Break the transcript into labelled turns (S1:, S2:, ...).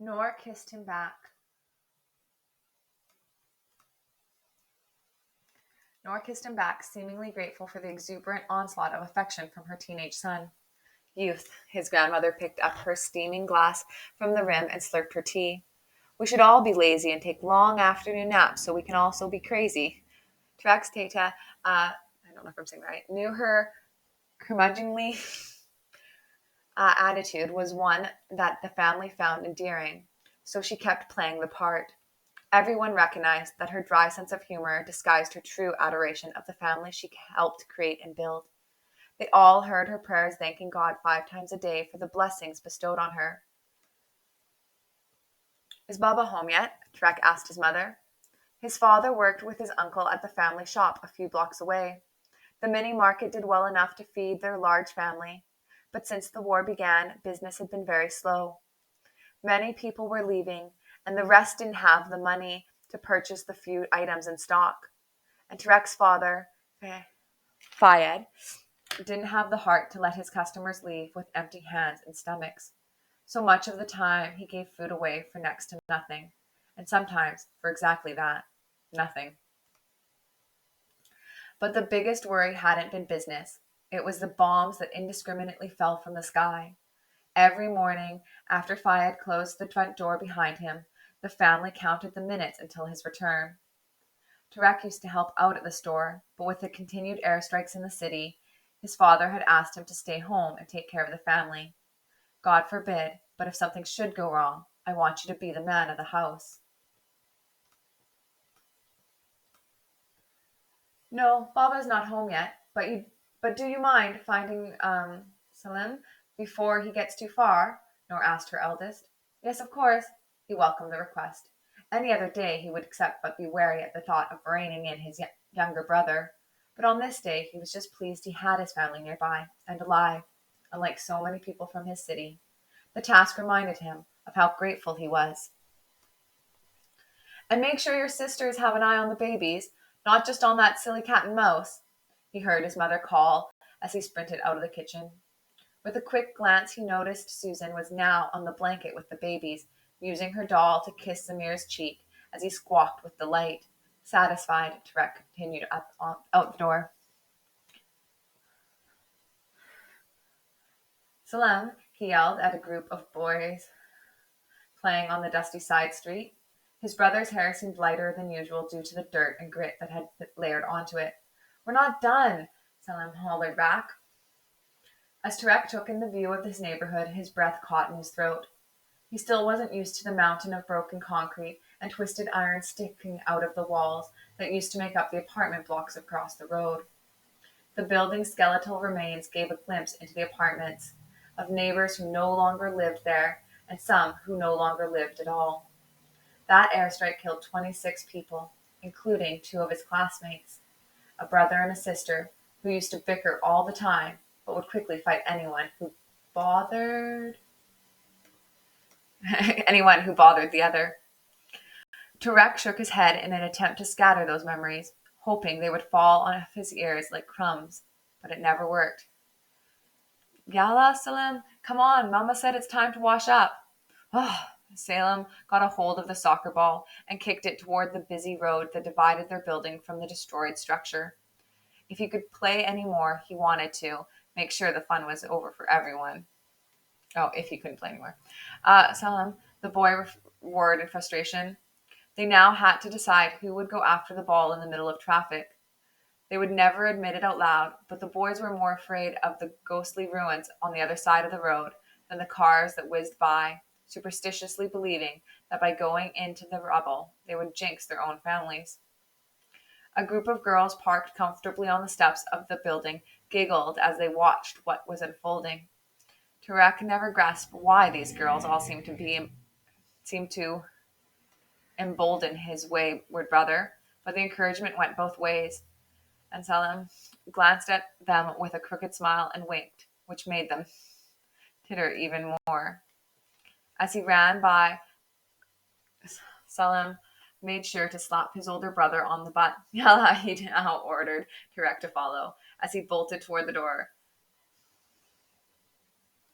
S1: Nor kissed him back. Nor kissed him back, seemingly grateful for the exuberant onslaught of affection from her teenage son. Youth, his grandmother picked up her steaming glass from the rim and slurped her tea. We should all be lazy and take long afternoon naps so we can also be crazy. Trax Tata, I don't know if I'm saying that right, knew her curmudgeonly attitude was one that the family found endearing, so she kept playing the part. Everyone recognized that her dry sense of humor disguised her true adoration of the family she helped create and build. They all heard her prayers thanking God 5 times a day for the blessings bestowed on her. Is Baba home yet? Trek asked his mother. His father worked with his uncle at the family shop a few blocks away. The mini market did well enough to feed their large family, but since the war began, business had been very slow. Many people were leaving, and the rest didn't have the money to purchase the few items in stock. And Tarek's father, Fayed, didn't have the heart to let his customers leave with empty hands and stomachs. So much of the time he gave food away for next to nothing, and sometimes for exactly that, nothing. But the biggest worry hadn't been business. It was the bombs that indiscriminately fell from the sky. Every morning, after Fayed closed the front door behind him, the family counted the minutes until his return. Tarek used to help out at the store, but with the continued airstrikes in the city, his father had asked him to stay home and take care of the family. God forbid, but if something should go wrong, I want you to be the man of the house. No, Baba's not home yet, but do you mind finding Salim before he gets too far? Nor asked her eldest. Yes, of course. He welcomed the request. Any other day he would accept, but be wary at the thought of reining in his younger brother. But on this day he was just pleased he had his family nearby and alive, unlike so many people from his city. The task reminded him of how grateful he was. And make sure your sisters have an eye on the babies, not just on that silly cat and mouse, he heard his mother call as he sprinted out of the kitchen. With a quick glance, he noticed Susan was now on the blanket with the babies, using her doll to kiss Samir's cheek as he squawked with delight. Satisfied, Tarek continued out the door. Salam, he yelled at a group of boys playing on the dusty side street. His brother's hair seemed lighter than usual due to the dirt and grit that had layered onto it. We're not done, Salam hollered back. As Tarek took in the view of his neighborhood, his breath caught in his throat. He still wasn't used to the mountain of broken concrete and twisted iron sticking out of the walls that used to make up the apartment blocks across the road. The building's skeletal remains gave a glimpse into the apartments of neighbors who no longer lived there and some who no longer lived at all. That airstrike killed 26 people, including two of his classmates, a brother and a sister who used to bicker all the time but would quickly fight bothered anyone who bothered the other. Turek shook his head in an attempt to scatter those memories, hoping they would fall on his ears like crumbs, but it never worked. Yalla, Salim, come on, Mama said it's time to wash up. Oh, Salem got a hold of the soccer ball and kicked it toward the busy road that divided their building from the destroyed structure. If he could play any more, he wanted to make sure the fun was over for everyone. Oh, if he couldn't play anymore. Salem, the boy roared in frustration. They now had to decide who would go after the ball in the middle of traffic. They would never admit it out loud, but the boys were more afraid of the ghostly ruins on the other side of the road than the cars that whizzed by, superstitiously believing that by going into the rubble, they would jinx their own families. A group of girls parked comfortably on the steps of the building giggled as they watched what was unfolding. Tarek never grasped why these girls all seemed to embolden his wayward brother, but the encouragement went both ways, and Salim glanced at them with a crooked smile and winked, which made them titter even more. As he ran by, Salim made sure to slap his older brother on the butt. Yalla, he now ordered Tarek to follow, as he bolted toward the door.